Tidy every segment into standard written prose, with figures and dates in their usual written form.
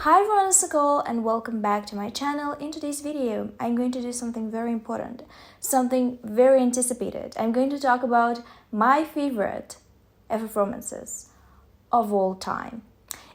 Hi everyone, it's Nicole and welcome back to my channel. In today's video, I'm going to do something very important, something very anticipated. I'm going to talk about my favorite FF romances of all time.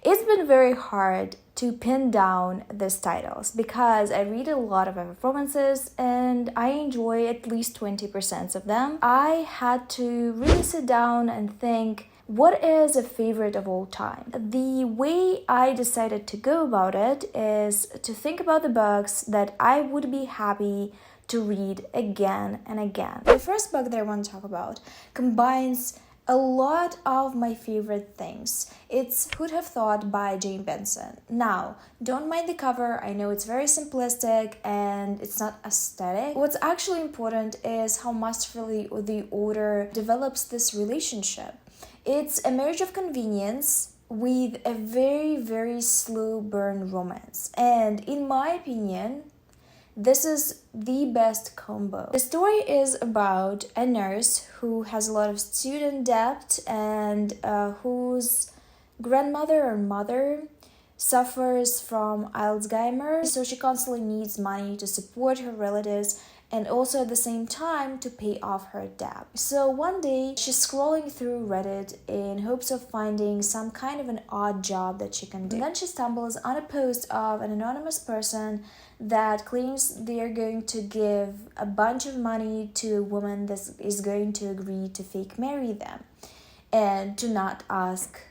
It's been very hard to pin down these titles because I read a lot of FF romances and I enjoy at least 20% of them. I had to really sit down and think, what is a favorite of all time? The way I decided to go about it is to think about the books that I would be happy to read again and again. The first book that I want to talk about combines a lot of my favorite things. It's Who'd Have Thought by Jane Benson. Now, don't mind the cover. I know it's very simplistic and it's not aesthetic. What's actually important is how masterfully the author develops this relationship. It's a marriage of convenience with a very, very slow burn romance. And in my opinion, this is the best combo. The story is about a nurse who has a lot of student debt and whose grandmother or mother suffers from Alzheimer's. So she constantly needs money to support her relatives and also at the same time to pay off her debt. So one day she's scrolling through Reddit in hopes of finding some kind of an odd job that she can do. And then she stumbles on a post of an anonymous person that claims they're going to give a bunch of money to a woman that is going to agree to fake marry them and to not ask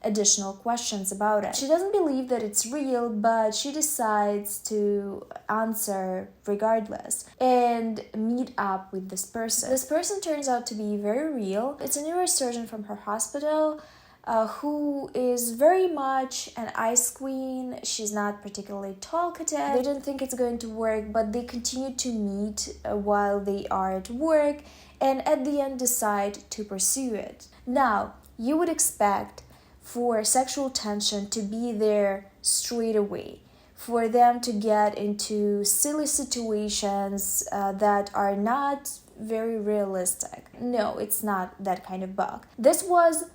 additional questions about it. She doesn't believe that it's real, but she decides to answer regardless and meet up with this person. This person turns out to be very real. It's a neurosurgeon from her hospital who is very much an ice queen. She's not particularly talkative. They don't think it's going to work, but they continue to meet while they are at work and at the end decide to pursue it. Now, you would expect for sexual tension to be there straight away, for them to get into silly situations that are not very realistic. No, it's not that kind of book. This was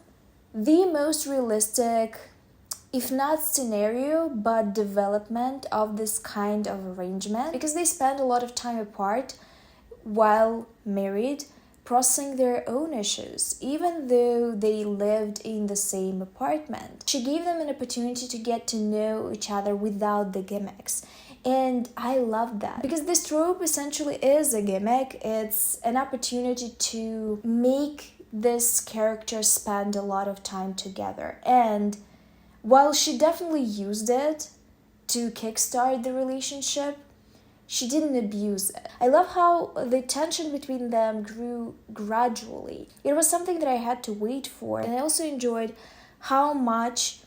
the most realistic, if not scenario, but development of this kind of arrangement, because they spend a lot of time apart while married, processing their own issues, even though they lived in the same apartment. She gave them an opportunity to get to know each other without the gimmicks. And I love that because this trope essentially is a gimmick. It's an opportunity to make this character spend a lot of time together. And while she definitely used it to kickstart the relationship, she didn't abuse it. I love how the tension between them grew gradually. It was something that I had to wait for. And I also enjoyed how much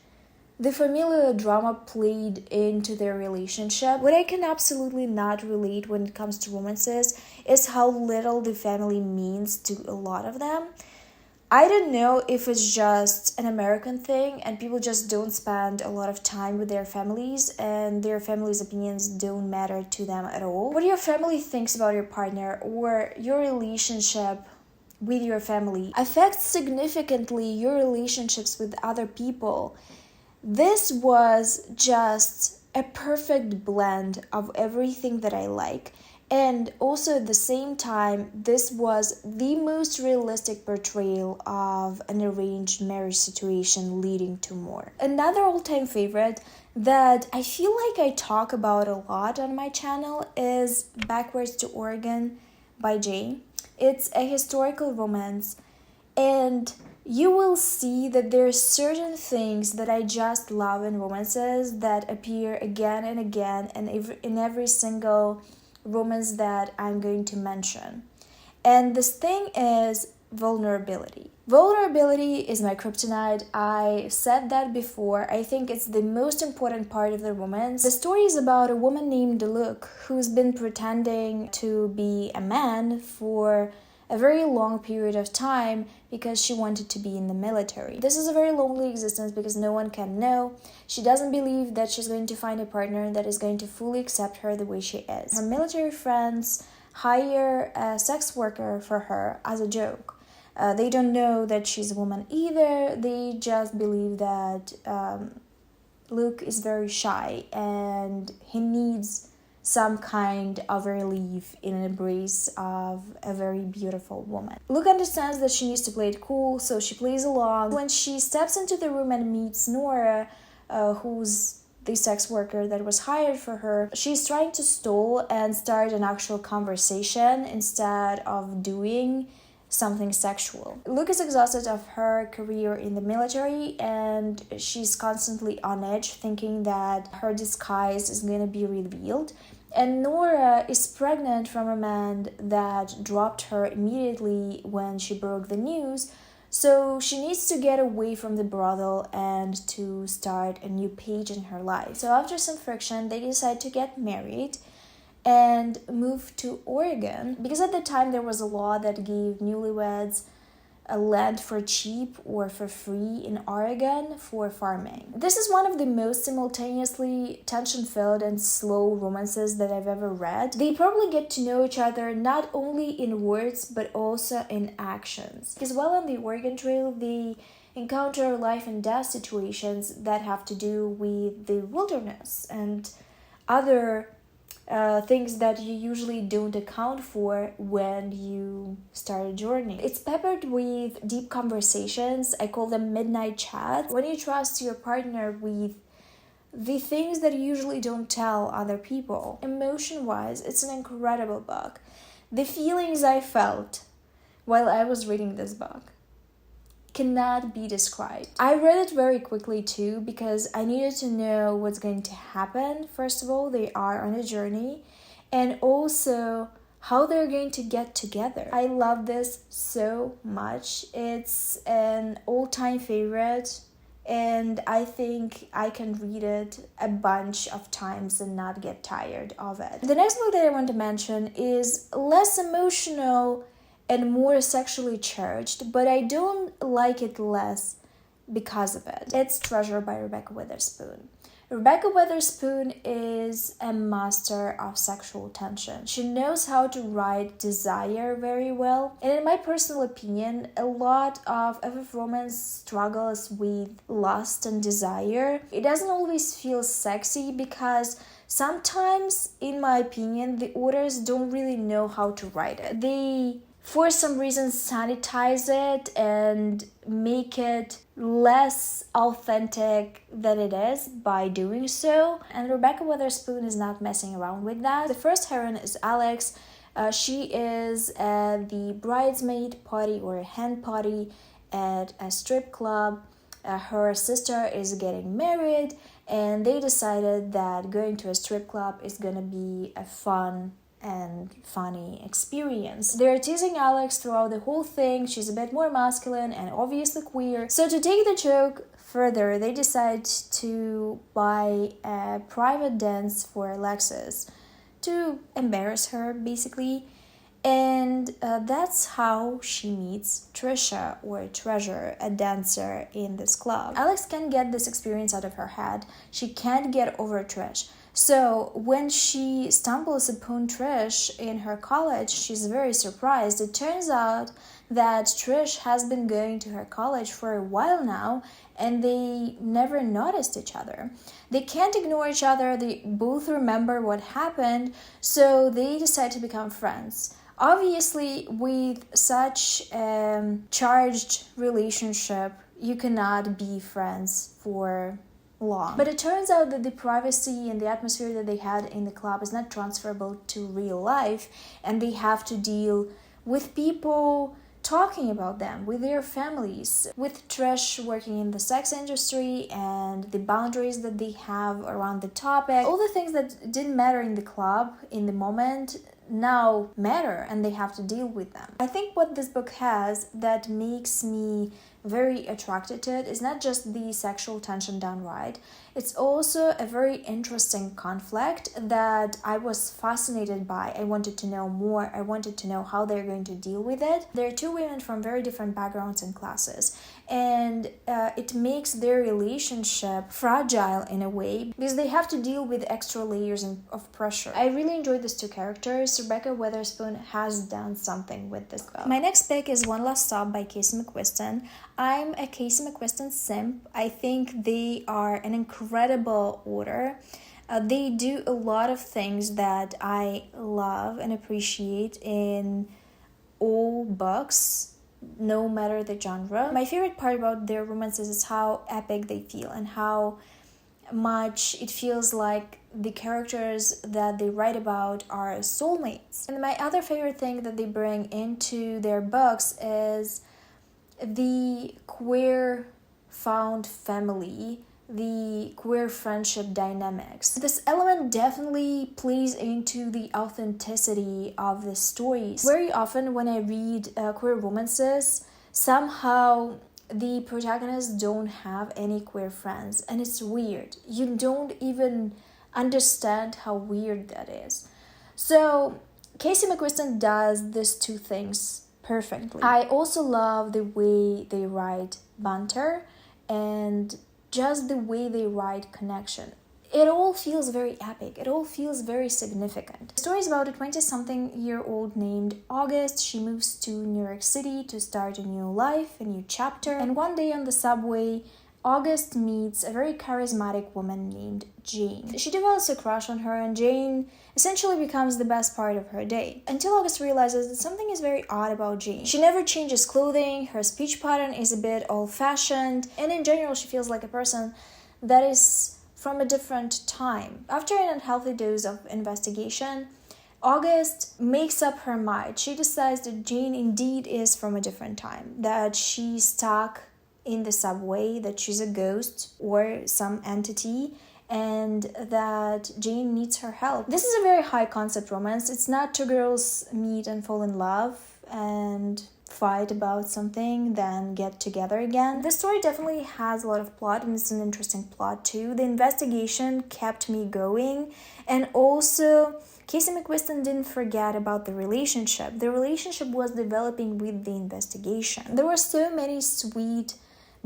the familial drama played into their relationship. What I can absolutely not relate when it comes to romances is how little the family means to a lot of them. I don't know if it's just an American thing and people just don't spend a lot of time with their families and their family's opinions don't matter to them at all. What your family thinks about your partner or your relationship with your family affects significantly your relationships with other people. This was just a perfect blend of everything that I like. And also at the same time, this was the most realistic portrayal of an arranged marriage situation leading to more. Another all-time favorite that I feel like I talk about a lot on my channel is Backwards to Oregon by Jane. It's a historical romance, and you will see that there are certain things that I just love in romances that appear again and again and in every single romance that I'm going to mention. And this thing is vulnerability. Vulnerability is my kryptonite. I said that before. I think it's the most important part of the romance. The story is about a woman named Delilah who's been pretending to be a man for a very long period of time because she wanted to be in the military. This is a very lonely existence because no one can know. She doesn't believe that she's going to find a partner that is going to fully accept her the way she is. Her military friends hire a sex worker for her as a joke. They don't know that she's a woman either. They just believe that Luke is very shy and he needs some kind of relief in an embrace of a very beautiful woman. Luke understands that she needs to play it cool, so she plays along. When she steps into the room and meets Nora, who's the sex worker that was hired for her, she's trying to stall and start an actual conversation instead of doing something sexual. Luke is exhausted of her career in the military and she's constantly on edge, thinking that her disguise is gonna be revealed. And Nora is pregnant from a man that dropped her immediately when she broke the news, so she needs to get away from the brothel and to start a new page in her life. So after some friction, they decide to get married and move to Oregon, because at the time there was a law that gave newlyweds a land for cheap or for free in Oregon for farming. This is one of the most simultaneously tension-filled and slow romances that I've ever read. They probably get to know each other not only in words but also in actions. Because while on the Oregon Trail, they encounter life and death situations that have to do with the wilderness and other things that you usually don't account for when you start a journey. It's peppered with deep conversations. I call them midnight chats. When you trust your partner with the things that you usually don't tell other people. Emotion-wise, it's an incredible book. The feelings I felt while I was reading this book cannot be described. I read it very quickly too because I needed to know what's going to happen. First of all, they are on a journey, and also how they're going to get together. I love this so much. It's an all-time favorite, and I think I can read it a bunch of times and not get tired of it. The next book that I want to mention is less emotional and more sexually charged, but I don't like it less because of it. It's Treasure by Rebekah Weatherspoon. Rebekah Weatherspoon is a master of sexual tension. She knows how to write desire very well. And in my personal opinion, a lot of FF romance struggles with lust and desire. It doesn't always feel sexy because sometimes, in my opinion, the authors don't really know how to write it. They, for some reason, sanitize it and make it less authentic than it is by doing so. And Rebekah Weatherspoon is not messing around with that. The first heroine is Alex. She is at the bridesmaid party or a hen party at a strip club. Her sister is getting married, and they decided that going to a strip club is gonna be a fun and funny experience. They're teasing Alex throughout the whole thing. She's a bit more masculine and obviously queer. So to take the joke further, they decide to buy a private dance for Alexis to embarrass her, basically. And that's how she meets Trisha, or Treasure, a dancer in this club. Alex can't get this experience out of her head. She can't get over Trish. So when she stumbles upon Trish in her college, she's very surprised. It turns out that Trish has been going to her college for a while now, and they never noticed each other. They can't ignore each other. They both remember what happened, so they decide to become friends. Obviously, with such a charged relationship, you cannot be friends for long. But it turns out that the privacy and the atmosphere that they had in the club is not transferable to real life, and they have to deal with people talking about them, with their families, with Trish working in the sex industry and the boundaries that they have around the topic. All the things that didn't matter in the club in the moment now matter, and they have to deal with them. I think what this book has that makes me very attracted to it is not just the sexual tension done right, it's also a very interesting conflict that I was fascinated by. I wanted to know more. I wanted to know how they're going to deal with it. There are two women from very different backgrounds and classes, and it makes their relationship fragile in a way because they have to deal with extra layers of pressure. I really enjoyed these two characters. Rebekah Weatherspoon has done something with this book. My next pick is One Last Stop by McQuiston. I'm a Casey McQuiston simp. I think they are an incredible author. They do a lot of things that I love and appreciate in all books, no matter the genre. My favorite part about their romances is how epic they feel and how much it feels like the characters that they write about are soulmates. And my other favorite thing that they bring into their books is the queer found family, the queer friendship dynamics. This element definitely plays into the authenticity of the stories. Very often when I read queer romances, somehow the protagonists don't have any queer friends, and it's weird. You don't even understand how weird that is. So Casey McQuiston does these two things perfectly. I also love the way they write banter and just the way they write connection. It all feels very epic. It all feels very significant. The story is about a 20-something-year-old named August. She moves to New York City to start a new life, a new chapter. And one day on the subway, August meets a very charismatic woman named Jane. She develops a crush on her, and Jane essentially becomes the best part of her day. Until August realizes that something is very odd about Jane. She never changes clothing, her speech pattern is a bit old-fashioned, and in general she feels like a person that is from a different time. After an unhealthy dose of investigation, August makes up her mind. She decides that Jane indeed is from a different time, that she's stuck in the subway, that she's a ghost or some entity, and that Jane needs her help. This is a very high concept romance. It's not two girls meet and fall in love and fight about something, then get together again. The story definitely has a lot of plot, and it's an interesting plot too. The investigation kept me going, and also Casey McQuiston didn't forget about the relationship. The relationship was developing with the investigation. There were so many sweet,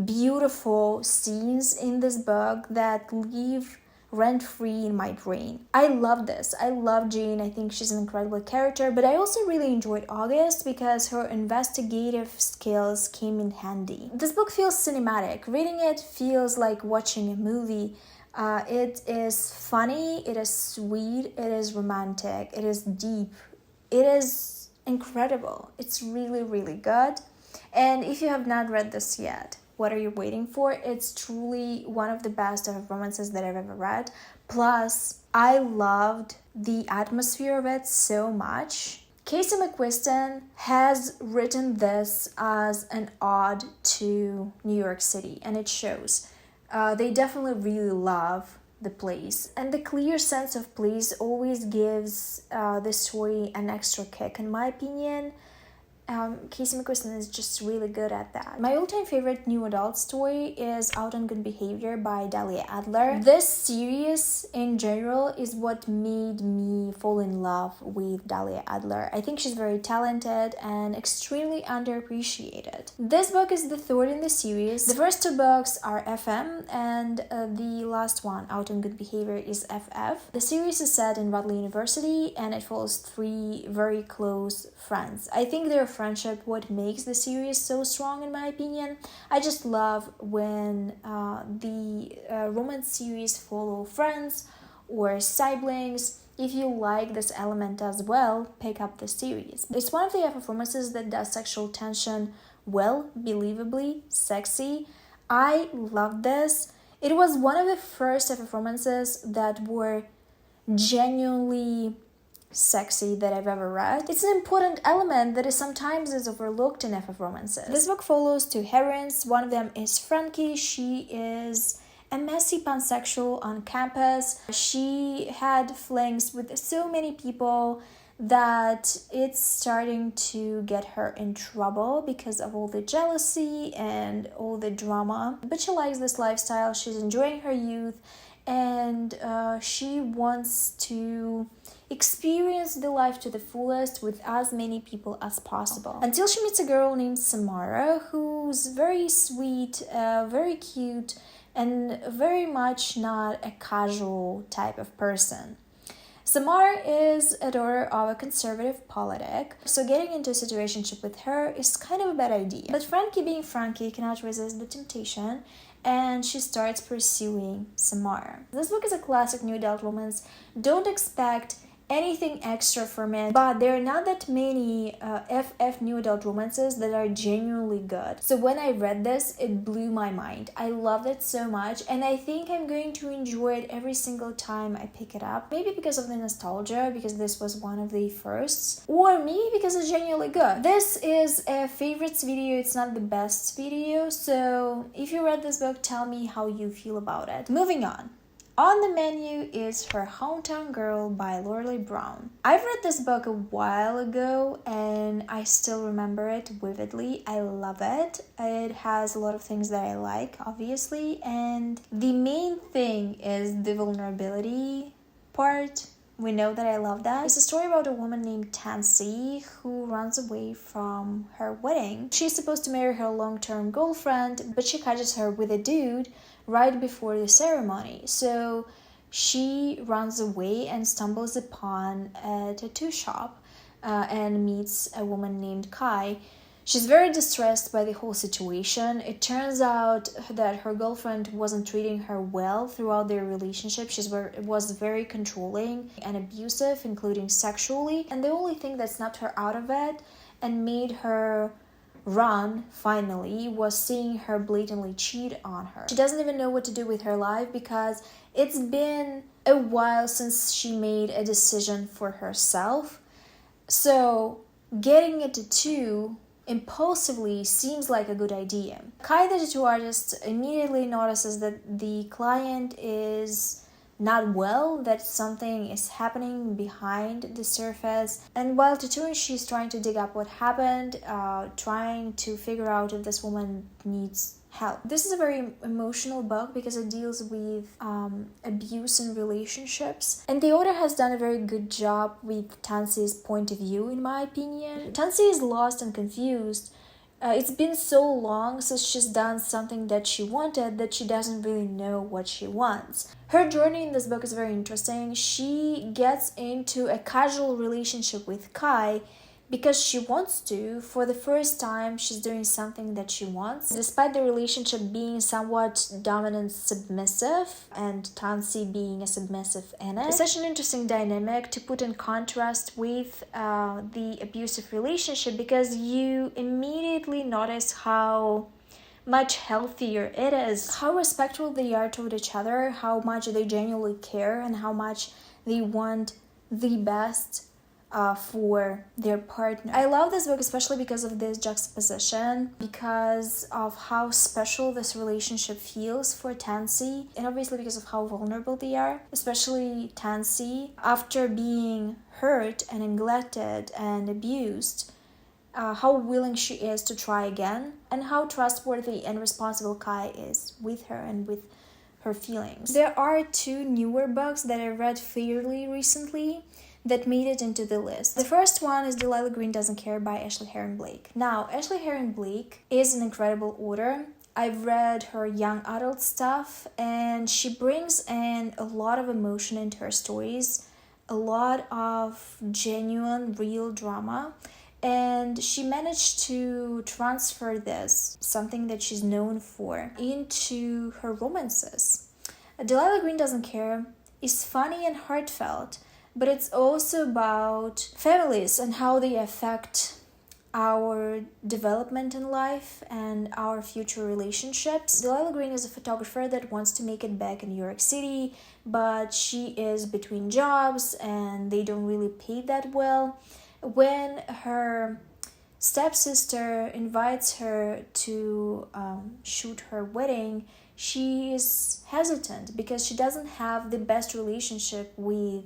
beautiful scenes in this book that leave rent-free in my brain. I love this. I love Jane. I think she's an incredible character, but I also really enjoyed August because her investigative skills came in handy. This book feels cinematic. Reading it feels like watching a movie. It is funny, it is sweet, it is romantic, it is deep, it is incredible. It's really, really good. And if you have not read this yet, what are you waiting for? It's truly one of the best of romances that I've ever read. Plus, I loved the atmosphere of it so much. Casey McQuiston has written this as an ode to New York City, and it shows. They definitely really love the place. And the clear sense of place always gives the story an extra kick, in my opinion. Casey McQuiston is just really good at that. My all-time favorite new adult story is Out on Good Behavior by Dahlia Adler. This series in general is what made me fall in love with Dahlia Adler. I think she's very talented and extremely underappreciated. This book is the third in the series. The first two books are FM, and the last one, Out on Good Behavior, is FF. The series is set in Radley University, and it follows three very close friends. I think their friendship what makes the series so strong, in my opinion. I just love when the romance series follow friends or siblings. If you like this element as well, pick up the series. It's one of the FF romances that does sexual tension well, believably, sexy. I love this. It was one of the first FF romances that were genuinely sexy that I've ever read. It's an important element that is sometimes overlooked in FF romances. This book follows two heroines. One of them is Frankie. She is a messy pansexual on campus. She had flings with so many people that it's starting to get her in trouble because of all the jealousy and all the drama. But she likes this lifestyle. She's enjoying her youth, and she wants to experience the life to the fullest with as many people as possible. Until she meets a girl named Samara, who's very sweet, very cute, and very much not a casual type of person. Samar is a daughter of a conservative politic, so getting into a situationship with her is kind of a bad idea. But Frankie, being Frankie, cannot resist the temptation, and she starts pursuing Samar. This book is a classic new adult romance. Don't expect anything extra from it, but there are not that many FF new adult romances that are genuinely good. So when I read this, it blew my mind. I loved it so much, and I think I'm going to enjoy it every single time I pick it up. Maybe because of the nostalgia, because this was one of the firsts, or maybe because it's genuinely good. This is a favorites video, it's not the best video, so if you read this book, tell me how you feel about it. Moving on. On the menu is Her Hometown Girl by Lorelie Brown. I've read this book a while ago and I still remember it vividly. I love it. It has a lot of things that I like, obviously, and the main thing is the vulnerability part. We know that I love that. It's a story about a woman named Tansy who runs away from her wedding. She's supposed to marry her long-term girlfriend, but she catches her with a dude right before the ceremony. So she runs away and stumbles upon a tattoo shop and meets a woman named Kai. She's very distressed by the whole situation. It turns out that her girlfriend wasn't treating her well throughout their relationship. She was very controlling and abusive, including sexually. And the only thing that snapped her out of it and made her run, finally, was seeing her blatantly cheat on her. She doesn't even know what to do with her life because it's been a while since she made a decision for herself. So getting a tattoo impulsively seems like a good idea. Kai, the tattoo artist, immediately notices that the client is not well, that something is happening behind the surface, and while tattooing she's trying to dig up what happened, trying to figure out if this woman needs help. This is a very emotional book because it deals with abuse in relationships, and the author has done a very good job with Tansy's point of view, in my opinion. Tansy is lost and confused. It's been so long since she's done something that she wanted that she doesn't really know what she wants. Her journey in this book is very interesting. She gets into a casual relationship with Kai because she wants to. For the first time, she's doing something that she wants, despite the relationship being somewhat dominant submissive and Tansy being a submissive in it. It's such an interesting dynamic to put in contrast with the abusive relationship, because you immediately notice how much healthier it is, how respectful they are toward each other, how much they genuinely care, and how much they want the best for their partner. I love this book especially because of this juxtaposition, because of how special this relationship feels for Tansy, and obviously because of how vulnerable they are, especially Tansy, after being hurt and neglected and abused, how willing she is to try again, and how trustworthy and responsible Kai is with her and with her feelings. There are two newer books that I read fairly recently that made it into the list. The first one is Delilah Green Doesn't Care by Ashley Herring-Blake. Now, Ashley Herring-Blake is an incredible author. I've read her young adult stuff, and she brings in a lot of emotion into her stories, a lot of genuine, real drama, and she managed to transfer this, something that she's known for, into her romances. Delilah Green Doesn't Care is funny and heartfelt, but it's also about families and how they affect our development in life and our future relationships. Delilah Green is a photographer that wants to make it back in New York City, but she is between jobs and they don't really pay that well. When her stepsister invites her to shoot her wedding, she is hesitant because she doesn't have the best relationship with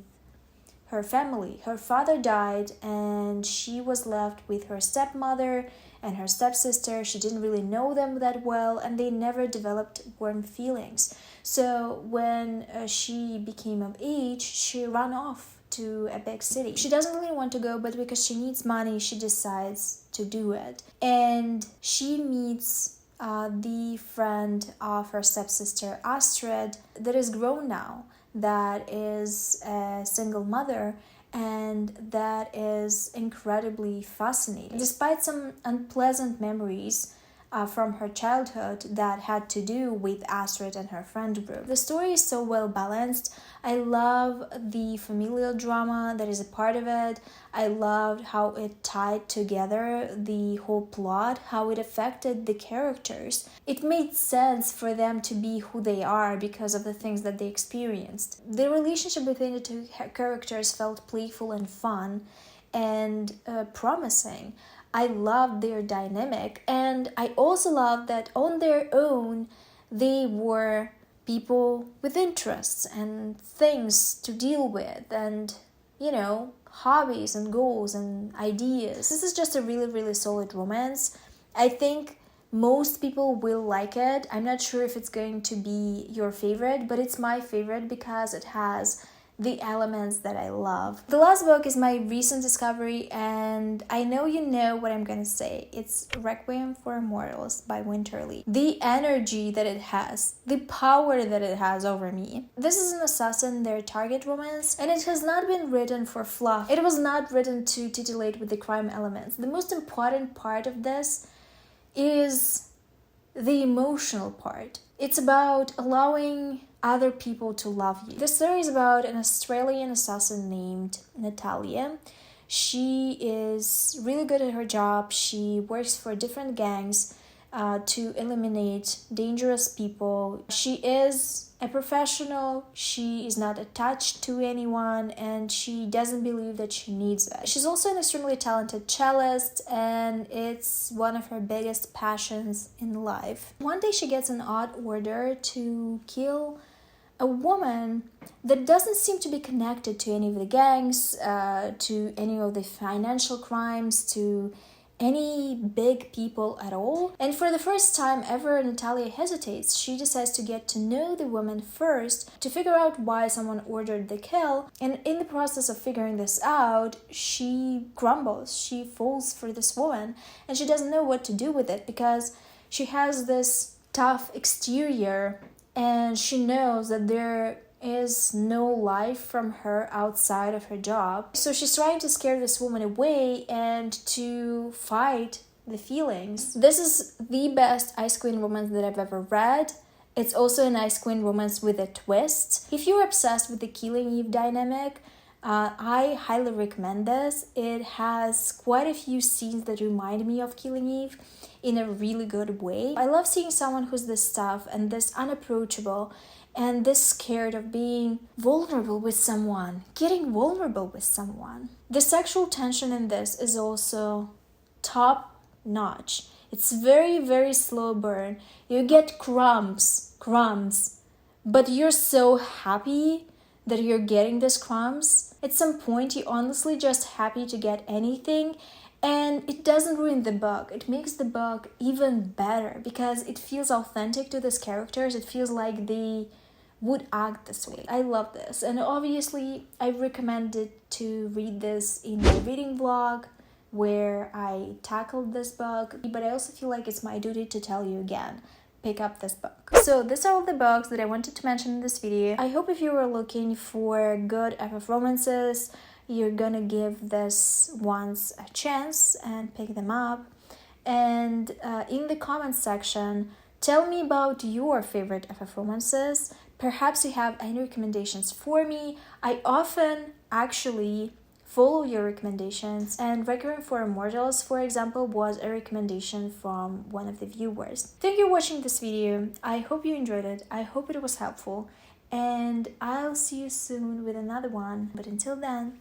her family. Her father died and she was left with her stepmother and her stepsister. She didn't really know them that well, and they never developed warm feelings. So when she became of age, she ran off to a big city. She doesn't really want to go, but because she needs money, she decides to do it. And she meets the friend of her stepsister, Astrid, that is grown now. that is a single mother, and that is incredibly fascinating. Despite some unpleasant memories from her childhood that had to do with Astrid and her friend group. The story is so well balanced. I love the familial drama that is a part of it. I loved how it tied together the whole plot, how it affected the characters. It made sense for them to be who they are because of the things that they experienced. The relationship between the two characters felt playful and fun and promising. I loved their dynamic, and I also loved that on their own they were people with interests and things to deal with, and hobbies and goals and ideas. This is just a really solid romance. I think most people will like it. I'm not sure if it's going to be your favorite, but it's my favorite because it has the elements that I love. The last book is my recent discovery, and I know you know what I'm gonna say. It's Requiem for Immortals by Weatherspoon. The energy that it has, the power that it has over me. This is an assassin, their target romance, and it has not been written for fluff. It was not written to titillate with the crime elements. The most important part of this is the emotional part. It's about allowing other people to love you. The story is about an Australian assassin named Dahlia. She is really good at her job. She works for different gangs to eliminate dangerous people. She is a professional. She is not attached to anyone, and she doesn't believe that she needs it. She's also an extremely talented cellist, and it's one of her biggest passions in life. One day she gets an odd order to kill a woman that doesn't seem to be connected to any of the gangs, to any of the financial crimes, to any big people at all. And for the first time ever, Natalia hesitates. She decides to get to know the woman first to figure out why someone ordered the kill. And in the process of figuring this out, she crumbles. She falls for this woman, and she doesn't know what to do with it because she has this tough exterior, and she knows that there is no life from her outside of her job. So she's trying to scare this woman away and to fight the feelings. This is the best Ice Queen romance that I've ever read. It's also an Ice Queen romance with a twist. If you're obsessed with the Killing Eve dynamic, I highly recommend this. It has quite a few scenes that remind me of Killing Eve in a really good way. I love seeing someone who's this tough and this unapproachable and this scared of being vulnerable with someone, getting vulnerable with someone. The sexual tension in this is also top notch. It's very slow burn. You get crumbs, but you're so happy that you're getting these crumbs. At some point, you're honestly just happy to get anything, and it doesn't ruin the book. It makes the book even better because it feels authentic to these characters. It feels like they would act this way. I love this, and obviously I recommended to read this in my reading vlog where I tackled this book, but I also feel like it's my duty to tell you again, pick up this book. So these are all the books that I wanted to mention in this video. I hope if you were looking for good FF romances, you're gonna give this ones a chance and pick them up. And in the comments section, tell me about your favorite FF romances. Perhaps you have any recommendations for me. I often actually follow your recommendations, and Requiem for Immortals, for example, was a recommendation from one of the viewers. Thank you for watching this video. I hope you enjoyed it. I hope it was helpful, and I'll see you soon with another one. But until then,